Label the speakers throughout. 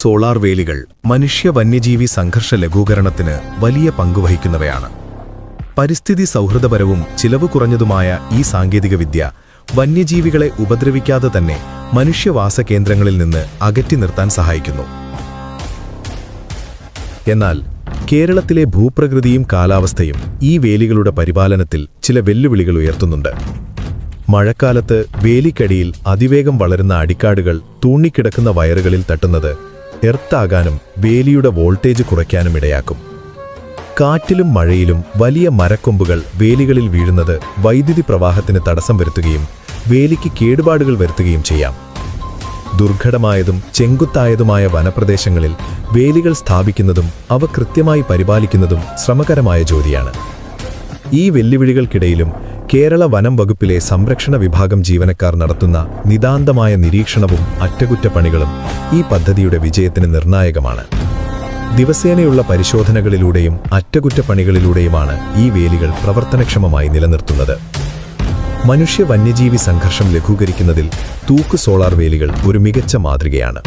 Speaker 1: Solar വേലികൾ മനുഷ്യ വന്യജീവി സംഘർഷ ലഘൂകരണത്തിന് വലിയ പങ്കുവഹിക്കുന്നവയാണ്. പരിസ്ഥിതി സൗഹൃദപരവും ചിലവ് കുറഞ്ഞതുമായ ഈ സാങ്കേതികവിദ്യ വന്യജീവികളെ ഉപദ്രവിക്കാതെ തന്നെ മനുഷ്യവാസ കേന്ദ്രങ്ങളിൽ നിന്ന് അകറ്റി നിർത്താൻ സഹായിക്കുന്നു. എന്നാൽ കേരളത്തിലെ ഭൂപ്രകൃതിയും കാലാവസ്ഥയും ഈ വേലികളുടെ പരിപാലനത്തിൽ ചില വെല്ലുവിളികൾ ഉയർത്തുന്നുണ്ട്. മഴക്കാലത്ത് വേലിക്കടിയിൽ അതിവേഗം വളരുന്ന അടിക്കാടുകൾ തൂങ്ങിക്കിടക്കുന്ന വയറുകളിൽ തട്ടുന്നത് എർത്താകാനും വേലിയുടെ വോൾട്ടേജ് കുറയ്ക്കാനും ഇടയാക്കും. കാറ്റിലും മഴയിലും വലിയ മരക്കൊമ്പുകൾ വേലികളിൽ വീഴുന്നത് വൈദ്യുതി പ്രവാഹത്തിന് തടസ്സം വരുത്തുകയും വേലിക്ക് കേടുപാടുകൾ വരുത്തുകയും ചെയ്യാം. ദുർഘടമായതും ചെങ്കുത്തായതുമായ വനപ്രദേശങ്ങളിൽ വേലികൾ സ്ഥാപിക്കുന്നതും അവ കൃത്യമായി പരിപാലിക്കുന്നതും ശ്രമകരമായ ജോലിയാണ്. ഈ വെല്ലുവിളികൾക്കിടയിലും കേരള വനം വകുപ്പിലെ സംരക്ഷണ വിഭാഗം ജീവനക്കാർ നടത്തുന്ന നിതാന്തമായ നിരീക്ഷണവും അറ്റകുറ്റപ്പണികളും ഈ പദ്ധതിയുടെ വിജയത്തിന് നിർണായകമാണ്. ദിവസേനയുള്ള പരിശോധനകളിലൂടെയും അറ്റകുറ്റപ്പണികളിലൂടെയുമാണ് ഈ വേലികൾ പ്രവർത്തനക്ഷമമായി നിലനിർത്തുന്നത്. മനുഷ്യ വന്യജീവി സംഘർഷം ലഘൂകരിക്കുന്നതിൽ തൂക്ക് സോളാർ വേലികൾ ഒരു മികച്ച മാതൃകയാണ്.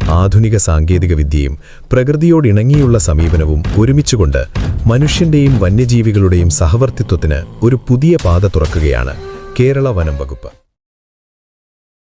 Speaker 1: ആധുനിക സാങ്കേതികവിദ്യയും പ്രകൃതിയോടിണങ്ങിയുള്ള സമീപനവും ഒരുമിച്ചുകൊണ്ട് മനുഷ്യന്റെയും വന്യജീവികളുടെയും സഹവർത്തിത്വത്തിന് ഒരു പുതിയ പാത തുറക്കുകയാണ് കേരള വനം വകുപ്പ്.